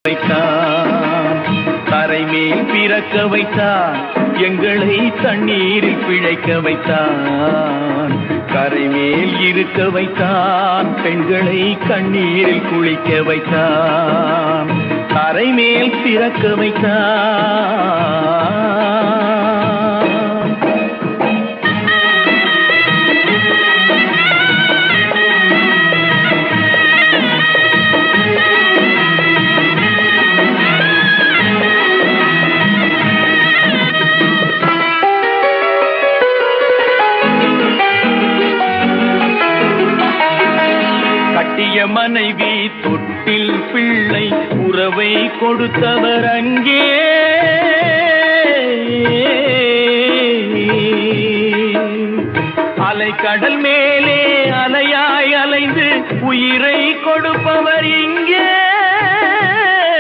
வைத்தான், தரை மேல் பிறக்க வைத்தான், எங்களை தண்ணீரில் பிழைக்க வைத்தான். கரை மேல் இருக்க வைத்தான், பெண்களை கண்ணீரில் குளிக்க வைத்தான். தரை மேல் பிறக்க வைத்தான். கட்டிய மனைவி தொட்டில் பிள்ளை உறவை கொடுத்தவர் அங்கே. அலைக்கடல் மேலே அலையாய் அலைந்து உயிரை கொடுப்பவர் இங்கே.